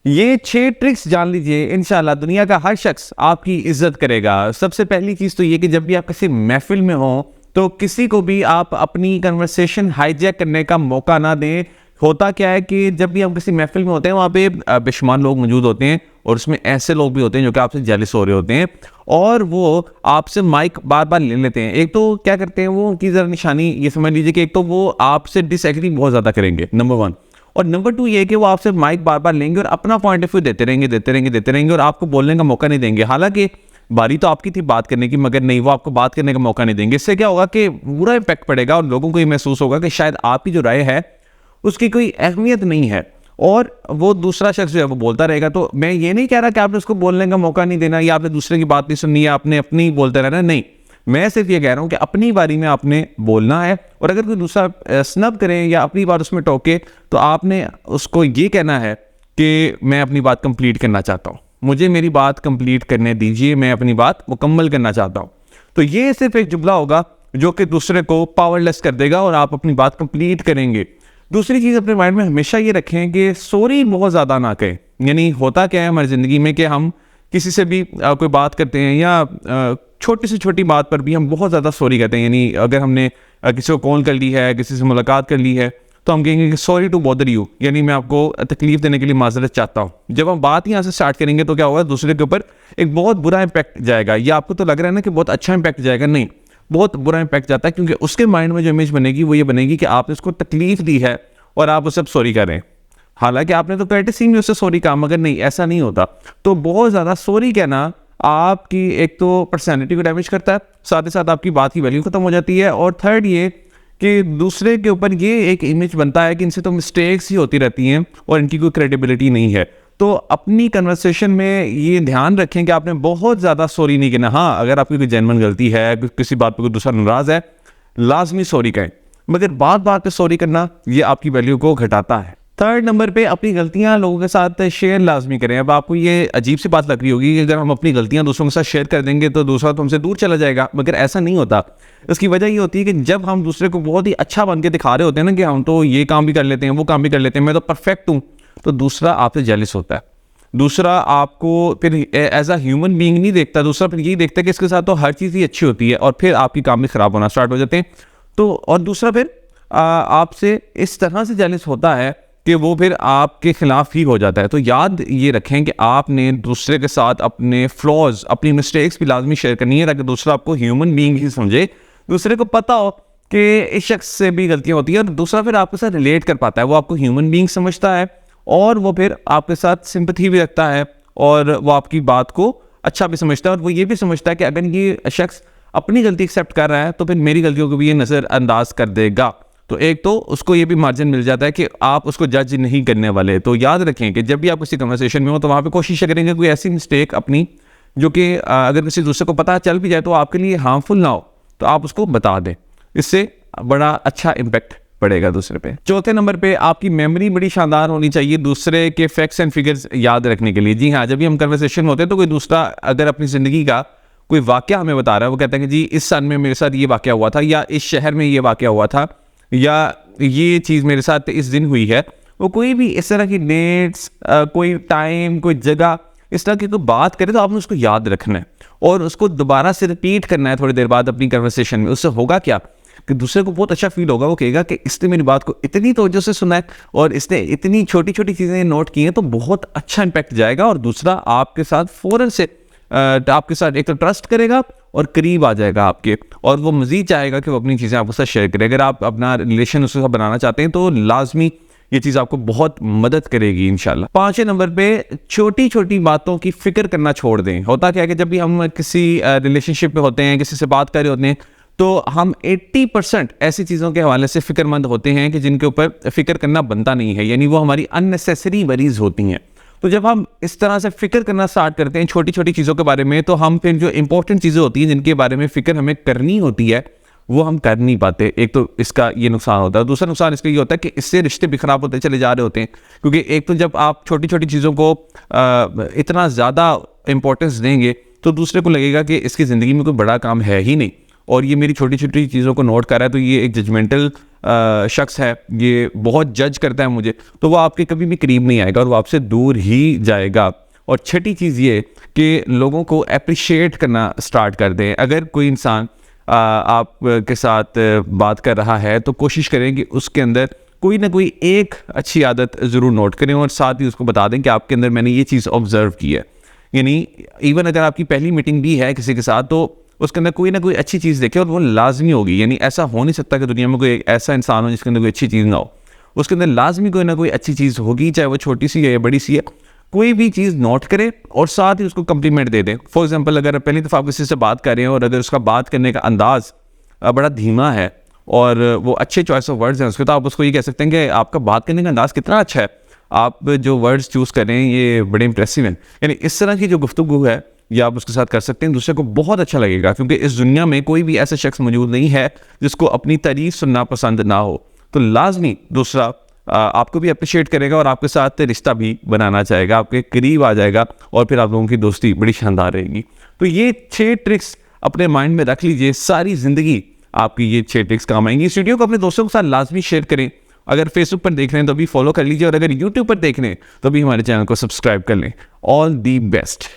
ये 6 ट्रिक्स जान लीजिए, इंशाल्लाह दुनिया का हर शख्स आपकी इज्जत करेगा। सबसे पहली चीज़ तो ये कि जब भी आप किसी महफिल में हो तो किसी को भी आप अपनी कन्वर्सेशन हाईजैक करने का मौका ना दें। होता क्या है कि जब भी हम किसी महफिल में होते हैं वहाँ पे बेशुमार लोग मौजूद होते हैं और उसमें ऐसे लोग भी होते हैं जो कि आपसे जेलस हो रहे होते हैं और वो आपसे माइक बार बार ले लेते हैं। एक तो क्या करते हैं वो, उनकी ज़रा निशानी ये समझ लीजिए कि एक तो वो आपसे डिसएग्री बहुत ज़्यादा करेंगे, नंबर 1। और नंबर 2 ये कि वो आपसे माइक बार बार लेंगे और अपना पॉइंट ऑफ व्यू देते रहेंगे और आपको बोलने का मौका नहीं देंगे। हालांकि बारी तो आपकी थी बात करने की, मगर नहीं, वो आपको बात करने का मौका नहीं देंगे। इससे क्या होगा कि बुरा इम्पैक्ट पड़ेगा और लोगों को ये महसूस होगा कि शायद आपकी जो राय है उसकी कोई अहमियत नहीं है और वो दूसरा शख्स जो है वो बोलता रहेगा। तो मैं ये नहीं कह रहा कि आपने उसको बोलने का मौका नहीं देना या आपने दूसरे की बात नहीं सुननी है, आपने अपनी बोलते रहना, नहीं। मैं सिर्फ ये कह रहा हूँ कि अपनी बारी में आपने बोलना है और अगर कोई दूसरा स्नब करे या अपनी बात उसमें टोके तो आपने उसको ये कहना है कि मैं अपनी बात कंप्लीट करना चाहता हूँ, मुझे मेरी बात कंप्लीट करने दीजिए, मैं अपनी बात मुकम्मल करना चाहता हूँ। तो ये सिर्फ एक जुमला होगा जो कि दूसरे को पावरलेस कर देगा और आप अपनी बात कंप्लीट करेंगे। दूसरी चीज़ अपने माइंड में हमेशा ये रखें कि सॉरी बहुत ज़्यादा ना कहें। यानी होता क्या है हमारी ज़िंदगी में कि हम किसी से भी कोई बात करते हैं या छोटी से छोटी बात पर भी हम बहुत ज़्यादा सॉरी कहते हैं। यानी अगर हमने किसी को कॉल कर ली है, किसी से मुलाकात कर ली है, तो हम कहेंगे कि सॉरी टू बॉदर यू, यानी मैं आपको तकलीफ देने के लिए माजरत चाहता हूँ। जब हम बात यहाँ से स्टार्ट करेंगे तो क्या होगा, दूसरे के ऊपर एक बहुत बुरा इम्पैक्ट जाएगा। या आपको तो लग रहा है ना कि बहुत अच्छा इम्पैक्ट जाएगा, नहीं, बहुत बुरा इम्पैक्ट जाता है, क्योंकि उसके माइंड में जो इमेज बनेगी वो ये बनेगी कि आपने उसको तकलीफ दी है और आप उससे सॉरी कर रहे हैं। हालांकि आपने तो कर्टेसी में उससे सॉरी कहा, मगर नहीं, ऐसा नहीं होता। तो बहुत ज़्यादा सॉरी कहना आपकी एक तो पर्सनैलिटी को डैमेज करता है, साथ ही साथ आपकी बात की वैल्यू खत्म हो जाती है। और थर्ड ये कि दूसरे के ऊपर ये एक इमेज बनता है कि इनसे तो मिस्टेक्स ही होती रहती हैं और इनकी कोई क्रेडिबिलिटी नहीं है। तो अपनी कन्वर्सेशन में ये ध्यान रखें कि आपने बहुत ज़्यादा सॉरी नहीं कहना। हाँ, अगर आपकी कोई जेन्युइन गलती है, किसी बात पर कोई दूसरा नाराज़ है, लाजमी सॉरी कहें, मगर बात बात पे सॉरी करना ये आपकी वैल्यू को घटाता है। थर्ड नंबर पे अपनी गलतियां लोगों के साथ शेयर लाजमी करें। अब आपको ये अजीब सी बात लग रही होगी कि अगर हम अपनी गलतियां दूसरों के साथ शेयर कर देंगे तो दूसरा तो हमसे दूर चला जाएगा, मगर ऐसा नहीं होता। इसकी वजह ये होती है कि जब हम दूसरे को बहुत ही अच्छा बन के दिखा रहे होते हैं ना कि हम तो ये काम भी कर लेते हैं, वो काम भी कर लेते हैं, मैं तो परफेक्ट हूँ, तो दूसरा आपसे जेलस होता है। दूसरा आपको फिर एज अ ह्यूमन बीइंग नहीं देखता, दूसरा फिर यही देखता है कि इसके साथ तो हर चीज़ ही अच्छी होती है और फिर आपकी काम भी ख़राब होना स्टार्ट हो जाते हैं। तो और दूसरा फिर आपसे इस तरह से जेलस होता है कि वो फिर आपके खिलाफ ही हो जाता है। तो याद ये रखें कि आपने दूसरे के साथ अपने फ्लॉज, अपनी मिस्टेक्स भी लाजमी शेयर करनी है ताकि दूसरा आपको ह्यूमन बीइंग ही समझे, दूसरे को पता हो कि इस शख्स से भी गलतियां होती है और दूसरा फिर आपके साथ रिलेट कर पाता है, वो आपको ह्यूमन बीइंग समझता है और वो फिर आपके साथ सिंपैथी भी रखता है और वो आपकी बात को अच्छा भी समझता है और वो ये भी समझता है कि अगर ये शख्स अपनी गलती एक्सेप्ट कर रहा है तो फिर मेरी गलतियों को भी ये नज़रअंदाज कर देगा। तो एक तो उसको ये भी मार्जिन मिल जाता है कि आप उसको जज नहीं करने वाले। तो याद रखें कि जब भी आप किसी कन्वर्सेशन में हो तो वहाँ पे कोशिश करेंगे कोई ऐसी मिस्टेक अपनी जो कि अगर किसी दूसरे को पता चल भी जाए तो आपके लिए हार्मफुल ना हो, तो आप उसको बता दें। इससे बड़ा अच्छा इम्पैक्ट पड़ेगा दूसरे पे। चौथे नंबर पे आपकी मेमोरी बड़ी शानदार होनी चाहिए दूसरे के फैक्ट्स एंड फिगर्स याद रखने के लिए। जी हाँ, जब भी हम कन्वर्सेशन होते हैं तो कोई दूसरा अगर अपनी ज़िंदगी का कोई वाक़या हमें बता रहा है, वो कहता है कि जी इस सन में मेरे साथ ये वाक़या हुआ था या इस शहर में ये वाक़या हुआ था या ये चीज़ मेरे साथ इस दिन हुई है, वो कोई भी इस तरह की डेट्स, कोई टाइम, कोई जगह, इस तरह की कोई बात करे तो आपने उसको याद रखना है और उसको दोबारा से रिपीट करना है थोड़ी देर बाद अपनी कन्वर्सेशन में। उससे होगा क्या कि दूसरे को बहुत अच्छा फील होगा, वो कहेगा कि इसने मेरी बात को इतनी तवज्जो से सुना है और इसने इतनी छोटी छोटी चीज़ें नोट की हैं, तो बहुत अच्छा इम्पैक्ट जाएगा और दूसरा आपके साथ फ़ौरन से आपके साथ एक तो ट्रस्ट करेगा और करीब आ जाएगा आपके, और वो मज़ीद चाहेगा कि वो अपनी चीज़ें आपके साथ शेयर करें। अगर आप अपना रिलेशन उसके साथ बनाना चाहते हैं तो लाजमी ये चीज़ आपको बहुत मदद करेगी इंशाल्लाह। 5वें नंबर पे छोटी छोटी बातों की फ़िक्र करना छोड़ दें। होता क्या है कि जब भी हम किसी रिलेशनशिप में होते हैं, किसी से बात कर रहे होते हैं, तो हम 80% ऐसी चीज़ों के हवाले से फ़िक्रमंद होते हैं कि जिनके ऊपर फ़िक्र करना बनता नहीं है, यानी वो हमारी अननेसेसरी वरीज होती हैं। तो जब हम इस तरह से फ़िक्र करना स्टार्ट करते हैं छोटी छोटी चीज़ों के बारे में, तो हम फिर जो इंपॉर्टेंट चीज़ें होती हैं जिनके बारे में फ़िक्र हमें करनी होती है वो हम कर नहीं पाते। एक तो इसका ये नुकसान होता है, दूसरा नुकसान इसका ये होता है कि इससे रिश्ते भी खराब होते चले जा रहे होते हैं, क्योंकि एक तो जब आप छोटी छोटी चीज़ों को इतना ज़्यादा इंपॉर्टेंस देंगे तो दूसरे को लगेगा कि इसकी ज़िंदगी में कोई बड़ा काम है ही नहीं और ये मेरी छोटी छोटी चीज़ों को नोट कर रहा है, तो ये एक जजमेंटल शख्स है, ये बहुत जज करता है मुझे, तो वो आपके कभी भी करीब नहीं आएगा और वो आपसे दूर ही जाएगा। और छठी चीज़ ये कि लोगों को अप्रिशिएट करना स्टार्ट कर दें। अगर कोई इंसान आप के साथ बात कर रहा है तो कोशिश करें कि उसके अंदर कोई ना कोई एक अच्छी आदत ज़रूर नोट करें और साथ ही उसको बता दें कि आपके अंदर मैंने ये चीज़ ऑब्ज़र्व की है। यानी इवन अगर आपकी पहली मीटिंग भी है किसी के साथ, तो उसके अंदर कोई ना कोई अच्छी चीज़ देखें और वो लाजमी होगी। यानी ऐसा हो नहीं सकता कि दुनिया में कोई ऐसा इंसान हो जिसके अंदर कोई अच्छी चीज़ ना हो। उसके अंदर लाजमी कोई ना कोई अच्छी चीज़ होगी, चाहे वो छोटी सी है या बड़ी सी है। कोई भी चीज़ नोट करें और साथ ही उसको कम्प्लीमेंट दे दें। फॉर एग्जाम्पल, अगर पहली दफ़ा आप किसी से बात कर रहे हैं और अगर उसका बात करने का अंदाज़ बड़ा धीमा है और वो अच्छे चॉइस ऑफ वर्ड्स हैं उसके, तो आप उसको ये कह सकते हैं कि आपका बात करने का अंदाज़ कितना अच्छा है, आप जो वर्ड्स चूज़ कर रहे हैं ये बड़े इंप्रेसिव हैं। यानी इस तरह की जो गुफ्तगू है ये आप उसके साथ कर सकते हैं, दूसरे को बहुत अच्छा लगेगा, क्योंकि इस दुनिया में कोई भी ऐसा शख्स मौजूद नहीं है जिसको अपनी तारीफ सुनना पसंद ना हो। तो लाजमी दूसरा आपको भी अप्रिशिएट करेगा और आपके साथ रिश्ता भी बनाना चाहेगा, आपके करीब आ जाएगा और फिर आप लोगों की दोस्ती बड़ी शानदार रहेगी। तो ये 6 ट्रिक्स अपने माइंड में रख लीजिए, सारी ज़िंदगी आपकी ये 6 ट्रिक्स काम आएंगी। इस वीडियो को अपने दोस्तों के साथ लाजमी शेयर करें। अगर फेसबुक पर देख रहे हैं तो भी फॉलो कर लीजिए और अगर यूट्यूब पर देख रहे हैं तो भी हमारे चैनल को सब्सक्राइब कर लें। All the best.